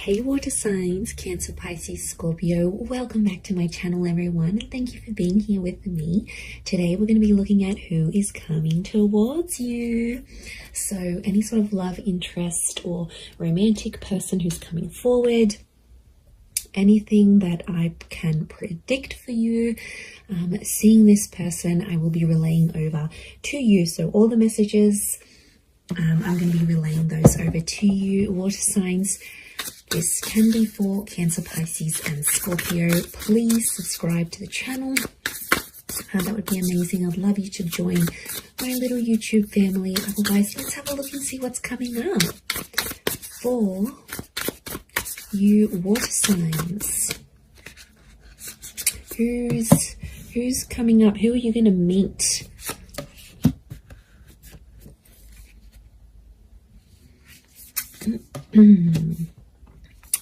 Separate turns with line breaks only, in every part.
Hey water signs, Cancer, Pisces, Scorpio, welcome back to my channel everyone, and thank you for being here with me. Today we're going to be looking at who is coming towards you. So any sort of love interest or romantic person who's coming forward, anything that I can predict for you, seeing this person, I will be relaying over to you. So all the messages, I'm going to be relaying those over to you, water signs. This can be for Cancer, Pisces and Scorpio. Please subscribe to the channel. That would be amazing. I'd love you to join my little YouTube family. Otherwise, let's have a look and see what's coming up for you water signs. Who's coming up? Who are you going to meet?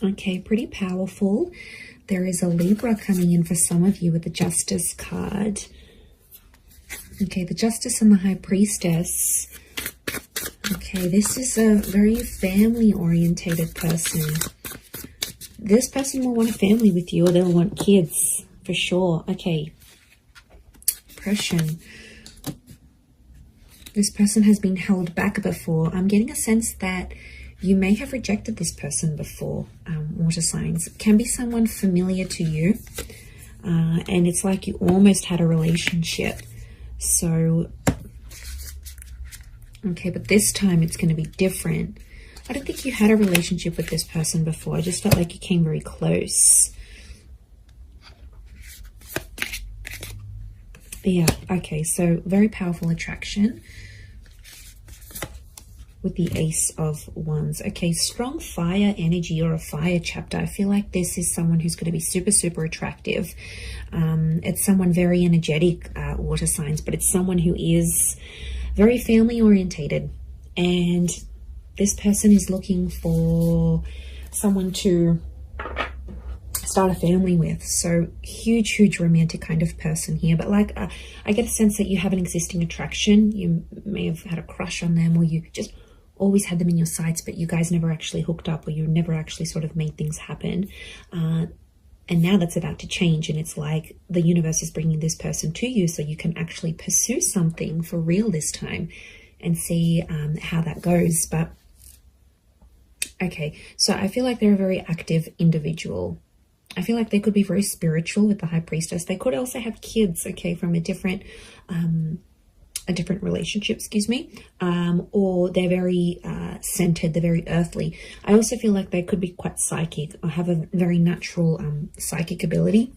Okay, pretty powerful. There is a Libra coming in for some of you with the Justice card. Okay, the Justice and the High Priestess. Okay, this is a very family-orientated person. This person will want a family with you, or they'll want kids, for sure. Okay. Oppression. This person has been held back before. I'm getting a sense that you may have rejected this person before, water signs. It can be someone familiar to you, and it's like you almost had a relationship. So, okay, but this time it's going to be different. I don't think you had a relationship with this person before. I just felt like you came very close. Yeah, okay, so very powerful attraction with the Ace of Wands. Okay, strong fire energy or a fire chapter. I feel like this is someone who's going to be super, super attractive. It's someone very energetic, water signs, but it's someone who is very family orientated. And this person is looking for someone to start a family with. So huge romantic kind of person here. But like, I get a sense that you have an existing attraction. You may have had a crush on them, or you just always had them in your sights, but you guys never actually hooked up, or you never actually sort of made things happen. And now that's about to change, and it's like the universe is bringing this person to you so you can actually pursue something for real this time and see how that goes. But okay, so I feel like they're a very active individual. I feel like they could be very spiritual with the High Priestess. They could also have kids, okay, from a different relationship, excuse me, or they're very centered, they're very earthly. I also feel like they could be quite psychic or have a very natural psychic ability.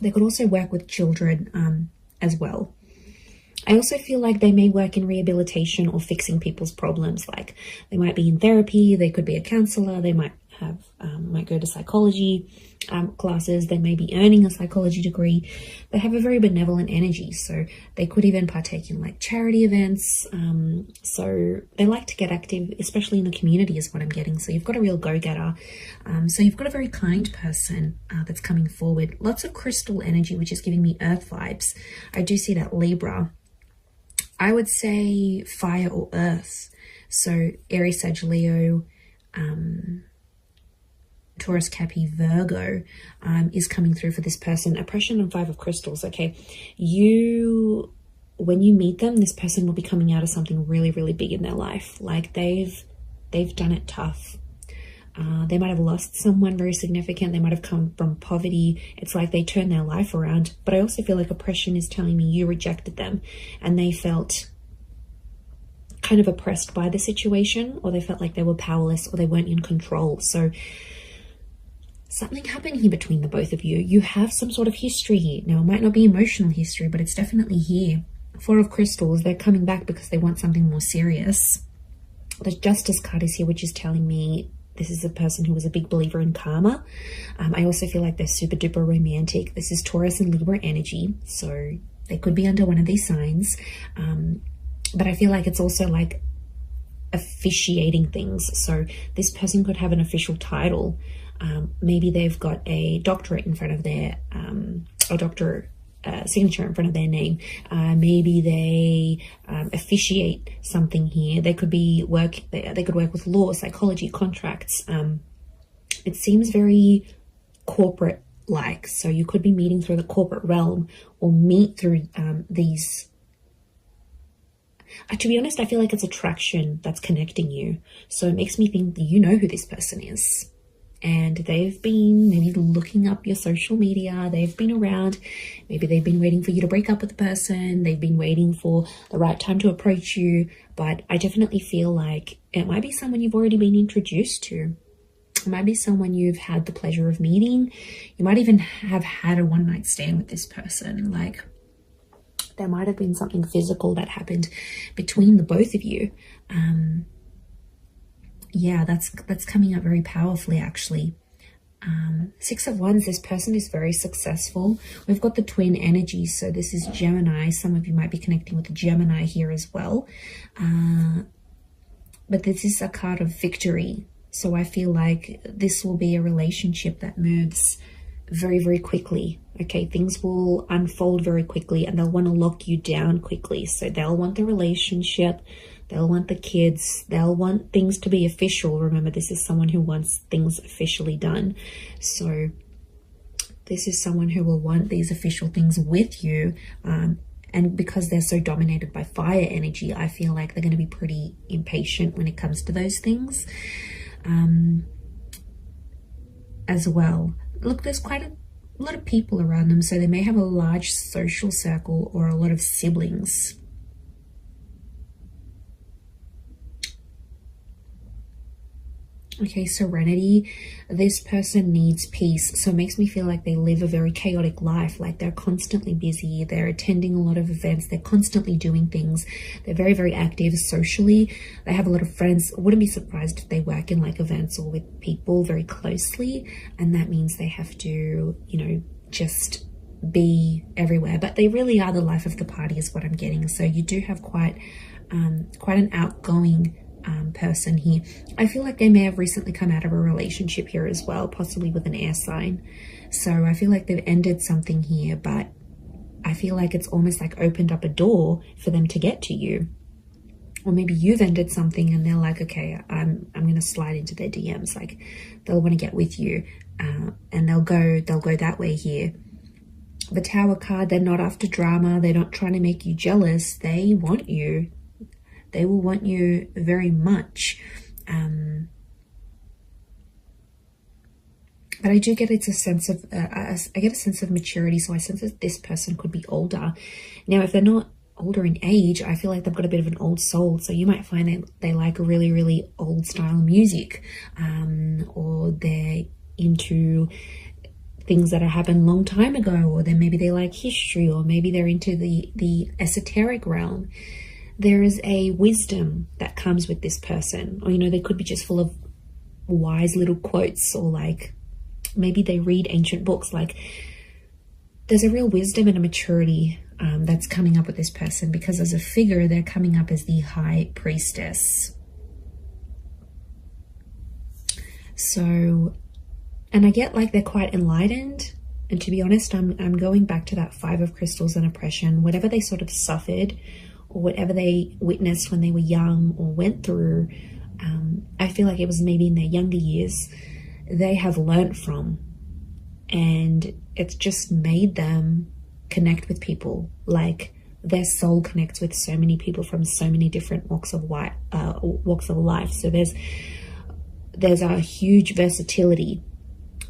They could also work with children as well. I also feel like they may work in rehabilitation or fixing people's problems. Like they might be in therapy, they could be a counselor, they might have might go to psychology classes, they may be earning a psychology degree. They have a very benevolent energy, so they could even partake in like charity events. So they like to get active, especially in the community is what I'm getting. So you've got a real go-getter. So you've got a very kind person that's coming forward. Lots of crystal energy, which is giving me earth vibes. I do see that Libra. I would say fire or earth. So Aries, Sag, Leo, Taurus, Capi, Virgo is coming through for this person. Oppression and Five of Crystals. Okay, when you meet them, this person will be coming out of something really big in their life. Like they've done it tough. They might have lost someone very significant. They might have come from poverty. It's like they turned their life around. But I also feel like oppression is telling me you rejected them, and they felt kind of oppressed by the situation, or they felt like they were powerless, or they weren't in control. So something happened here between the both of you. You have some sort of history here. Now, it might not be emotional history, but it's definitely here. Four of Crystals, they're coming back because they want something more serious. The Justice card is here, which is telling me this is a person who was a big believer in karma. I also feel like they're super duper romantic. This is Taurus and Libra energy, so they could be under one of these signs. But I feel like it's also like officiating things. So this person could have an official title. Maybe they've got a doctorate in front of their, or doctor signature in front of their name. Maybe they officiate something here. They could be they could work with law, psychology, contracts. It seems very corporate like, so you could be meeting through the corporate realm or meet through these. To be honest, I feel like it's attraction that's connecting you. So it makes me think that you know who this person is. And they've been maybe looking up your social media. They've been around. Maybe they've been waiting for you to break up with the person. They've been waiting for the right time to approach you. But I definitely feel like it might be someone you've already been introduced to. It might be someone you've had the pleasure of meeting. You might even have had a one-night stand with this person. Like, there might have been something physical that happened between the both of you. Yeah, that's coming up very powerfully, actually. Six of Wands, this person is very successful. We've got the twin energy, so this is Gemini. Some of you might be connecting with the Gemini here as well. But this is a card of victory. So I feel like this will be a relationship that moves very, very quickly. Okay, things will unfold very quickly and they'll want to lock you down quickly. So they'll want the relationship, they'll want the kids, they'll want things to be official. Remember, this is someone who wants things officially done. So this is someone who will want these official things with you. And because they're so dominated by fire energy, I feel like they're going to be pretty impatient when it comes to those things as well. Look, there's quite a lot of people around them, so they may have a large social circle or a lot of siblings. Okay, serenity. This person needs peace, so it makes me feel like they live a very chaotic life. Like, they're constantly busy, they're attending a lot of events, they're constantly doing things, they're very, very active socially, they have a lot of friends. Wouldn't be surprised if they work in like events or with people very closely, and that means they have to, you know, just be everywhere. But they really are the life of the party is what I'm getting. So you do have quite an outgoing person here. I feel like they may have recently come out of a relationship here as well, possibly with an air sign. So I feel like they've ended something here, but I feel like it's almost like opened up a door for them to get to you. Or maybe you've ended something and they're like, okay, I'm going to slide into their DMs. Like, they'll want to get with you, and they'll go that way here. The Tower card, they're not after drama. They're not trying to make you jealous. They want you. They will want you very much. But I do get it's a sense of, I get a sense of maturity. So I sense that this person could be older. Now, if they're not older in age, I feel like they've got a bit of an old soul. So you might find they like really, really old style music, or they're into things that have happened a long time ago, or then maybe they like history, or maybe they're into the esoteric realm. There is a wisdom that comes with this person, or, you know, they could be just full of wise little quotes, or like maybe they read ancient books. Like, there's a real wisdom and a maturity that's coming up with this person, because as a figure, they're coming up as the High Priestess. So, and I get like they're quite enlightened. And to be honest, I'm going back to that Five of Crystals and oppression. Whatever they sort of suffered, or whatever they witnessed when they were young or went through, I feel like it was maybe in their younger years, they have learnt from, and it's just made them connect with people. Like, their soul connects with so many people from so many different walks of life. So there's a huge versatility.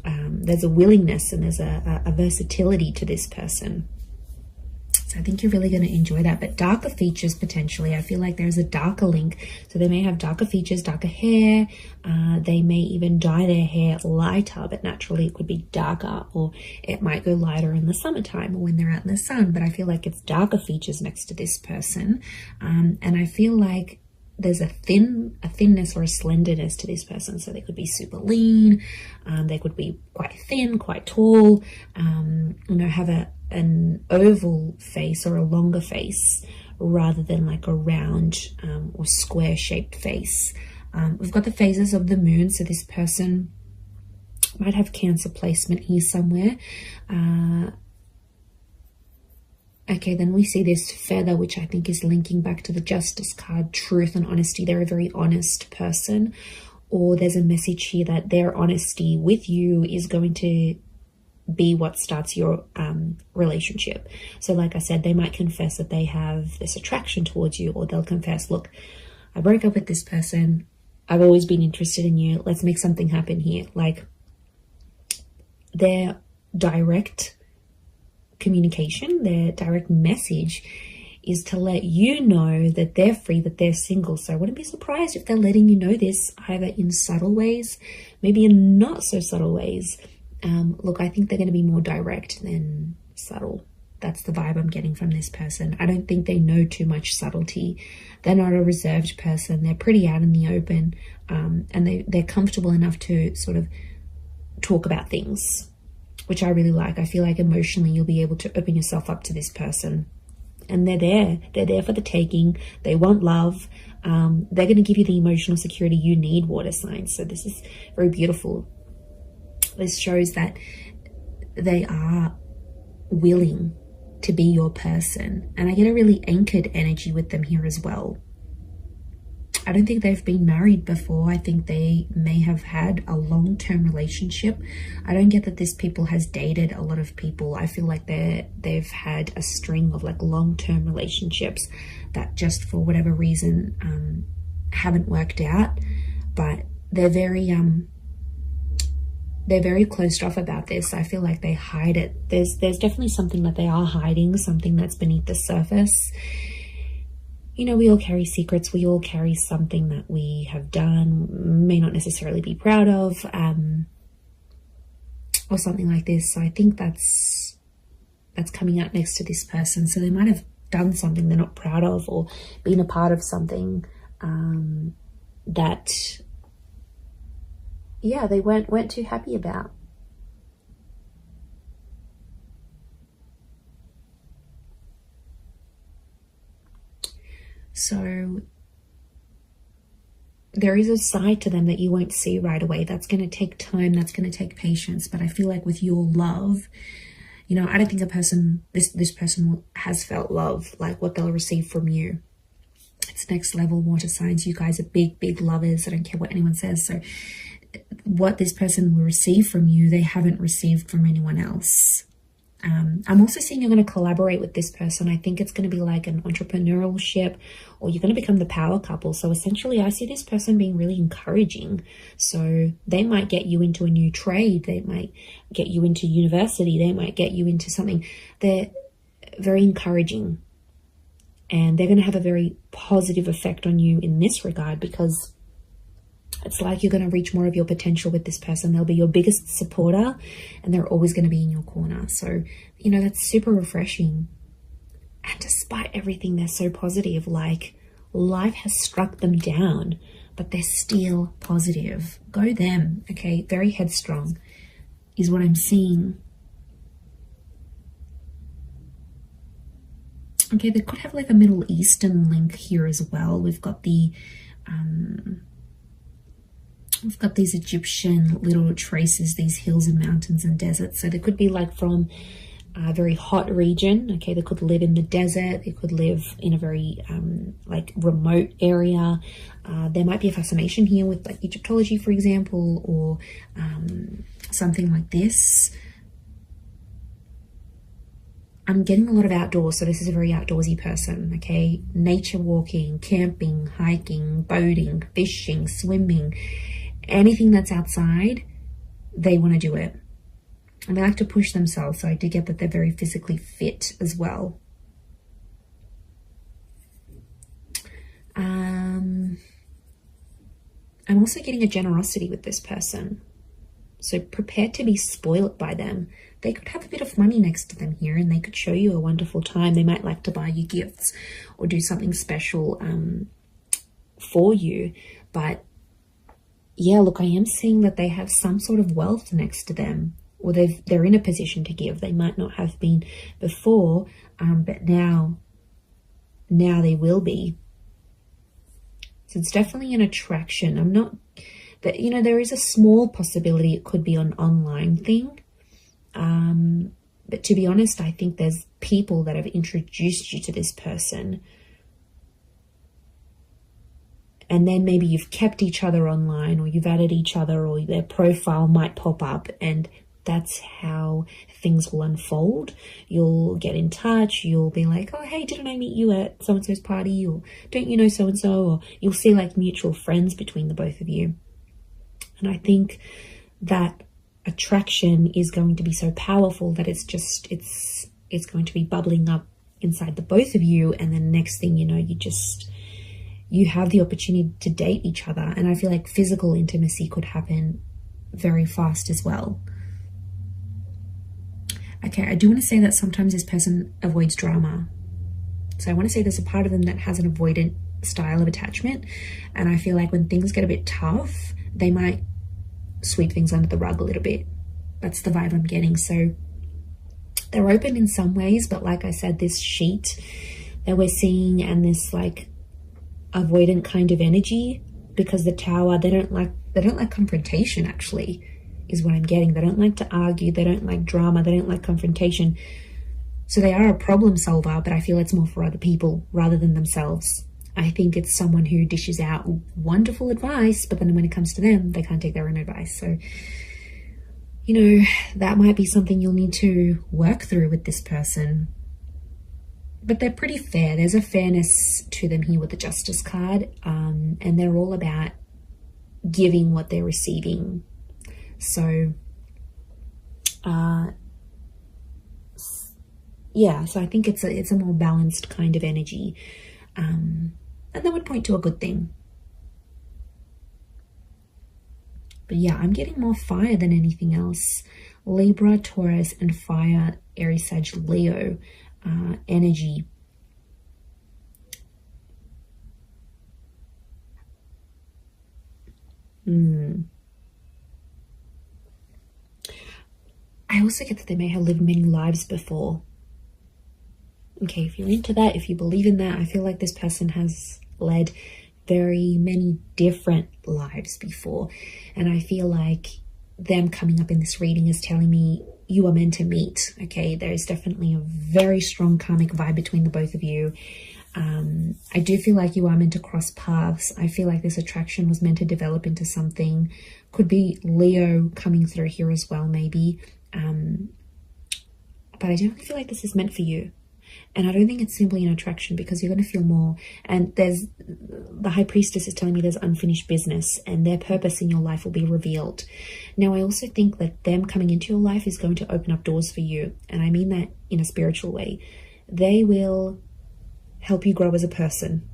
There's a willingness and there's a versatility to this person. So I think you're really going to enjoy that. But darker features, potentially, I feel like there's a darker link. So they may have darker features, darker hair. They may even dye their hair lighter, but naturally it could be darker, or it might go lighter in the summertime or when they're out in the sun. But I feel like it's darker features next to this person. And I feel like there's a thinness or a slenderness to this person. So they could be super lean. They could be quite thin, quite tall, have an oval face or a longer face rather than like a round or square shaped face. We've got the phases of the moon. So this person might have Cancer placement here somewhere. Okay, then we see this feather, which I think is linking back to the Justice card, truth and honesty. They're a very honest person, or there's a message here that their honesty with you is going to be what starts your relationship. So like I said, they might confess that they have this attraction towards you, or they'll confess, look, I broke up with this person, I've always been interested in you, let's make something happen here. Like, their direct communication, their direct message is to let you know that they're free, that they're single. So I wouldn't be surprised if they're letting you know this, either in subtle ways, maybe in not so subtle ways. Look, I think they're going to be more direct than subtle. That's the vibe I'm getting from this person. I don't think they know too much subtlety. They're not a reserved person. They're pretty out in the open, and they're comfortable enough to sort of talk about things, which I really like. I feel like emotionally you'll be able to open yourself up to this person. And they're there for the taking. They want love. They're going to give you the emotional security you need, water signs. So this is very beautiful. This shows that they are willing to be your person. And I get a really anchored energy with them here as well. I don't think they've been married before. I think they may have had a long-term relationship. I don't get that this people has dated a lot of people. I feel like they've had a string of like long-term relationships that just for whatever reason haven't worked out. But they're very closed off about this. I feel like they hide it. There's definitely something that they are hiding, something that's beneath the surface. You know, we all carry secrets. We all carry something that we have done, may not necessarily be proud of, or something like this. So I think that's coming out next to this person. So they might have done something they're not proud of, or been a part of something that, yeah, they weren't too happy about. So there is a side to them that you won't see right away. That's going to take time. That's going to take patience. But I feel like with your love, you know, I don't think this person has felt love like what they'll receive from you. It's next level, water signs. You guys are big, big lovers. I don't care what anyone says. So what this person will receive from you, they haven't received from anyone else. I'm also seeing you're going to collaborate with this person. I think it's going to be like an entrepreneurial ship, or you're going to become the power couple. So essentially I see this person being really encouraging. So they might get you into a new trade. They might get you into university. They might get you into something. They're very encouraging, and they're going to have a very positive effect on you in this regard, because it's like you're going to reach more of your potential with this person. They'll be your biggest supporter, and they're always going to be in your corner. So, you know, that's super refreshing. And despite everything, they're so positive. Like, life has struck them down, but they're still positive. Go them, okay? Very headstrong is what I'm seeing. Okay, they could have like a Middle Eastern link here as well. We've got these Egyptian little traces, these hills and mountains and deserts. So they could be like from a very hot region. Okay, they could live in the desert. They could live in a very like remote area. There might be a fascination here with like Egyptology, for example, or something like this. I'm getting a lot of outdoors, so this is a very outdoorsy person, okay? Nature walking, camping, hiking, boating, fishing, swimming, anything that's outside, they want to do it. And they like to push themselves, so I do get that they're very physically fit as well. I'm also getting a generosity with this person. So prepare to be spoiled by them. They could have a bit of money next to them here, and they could show you a wonderful time. They might like to buy you gifts or do something special for you. But yeah, look, I am seeing that they have some sort of wealth next to them, or they're in a position to give. They might not have been before, but now they will be. So it's definitely an attraction. I'm not, but you know, there is a small possibility it could be an online thing. But to be honest, I think there's people that have introduced you to this person. and then maybe you've kept each other online, or you've added each other, or their profile might pop up, and that's how things will unfold. You'll get in touch, you'll be like, oh hey, didn't I meet you at so-and-so's party, or don't you know so-and-so, or you'll see like mutual friends between the both of you. And I think that attraction is going to be so powerful that it's going to be bubbling up inside the both of you, and then next thing you know, you have the opportunity to date each other. And I feel like physical intimacy could happen very fast as well. Okay, I do want to say that sometimes this person avoids drama. So I want to say there's a part of them that has an avoidant style of attachment. And I feel like when things get a bit tough, they might sweep things under the rug a little bit. That's the vibe I'm getting. So they're open in some ways, but like I said, this sheet that we're seeing and this like avoidant kind of energy, because the Tower, they don't like confrontation, actually, is what I'm getting. They don't like to argue, they don't like drama, they don't like confrontation. So they are a problem solver, but I feel it's more for other people rather than themselves. I think it's someone who dishes out wonderful advice, but then when it comes to them, they can't take their own advice. So, you know, that might be something you'll need to work through with this person. But they're pretty fair. There's a fairness to them here with the Justice card, and they're all about giving what they're receiving. So, yeah, so I think it's a more balanced kind of energy, and that would point to a good thing. But yeah, I'm getting more fire than anything else. Libra, Taurus, and fire, Aries, Sag, Leo energy. I also get that they may have lived many lives before. Okay, if you're into that, if you believe in that, I feel like this person has led very many different lives before. And I feel like them coming up in this reading is telling me you are meant to meet. Okay, there is definitely a very strong karmic vibe between the both of you. I do feel like you are meant to cross paths. I feel like this attraction was meant to develop into something. Could be Leo coming through here as well, maybe. But I definitely feel like this is meant for you. And I don't think it's simply an attraction, because you're going to feel more. And the High Priestess is telling me there's unfinished business, and their purpose in your life will be revealed. Now, I also think that them coming into your life is going to open up doors for you. And I mean that in a spiritual way. They will help you grow as a person.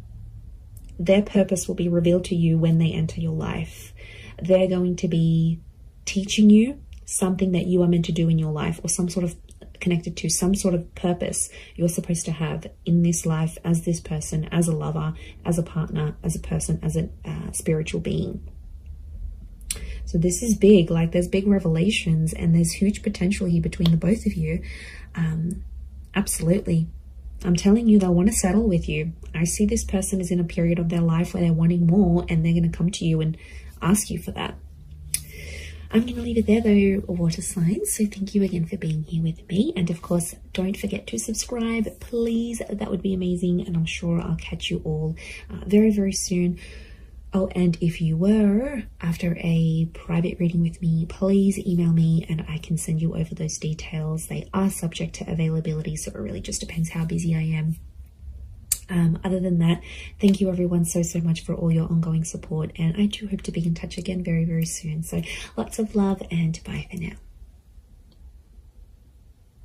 Their purpose will be revealed to you when they enter your life. They're going to be teaching you something that you are meant to do in your life, or some sort of connected to some sort of purpose you're supposed to have in this life as this person, as a lover, as a partner, as a person, as a spiritual being. So this is big. Like, there's big revelations, and there's huge potential here between the both of you. Absolutely. I'm telling you, they'll want to settle with you. I see this person is in a period of their life where they're wanting more, and they're going to come to you and ask you for that. I'm going to leave it there though, water signs. So thank you again for being here with me. And of course, don't forget to subscribe, please. That would be amazing. And I'm sure I'll catch you all very, very soon. Oh, and if you were after a private reading with me, please email me and I can send you over those details. They are subject to availability, so it really just depends how busy I am. Other than that, thank you everyone so much for all your ongoing support, and I do hope to be in touch again very, very soon. So lots of love, and bye for now.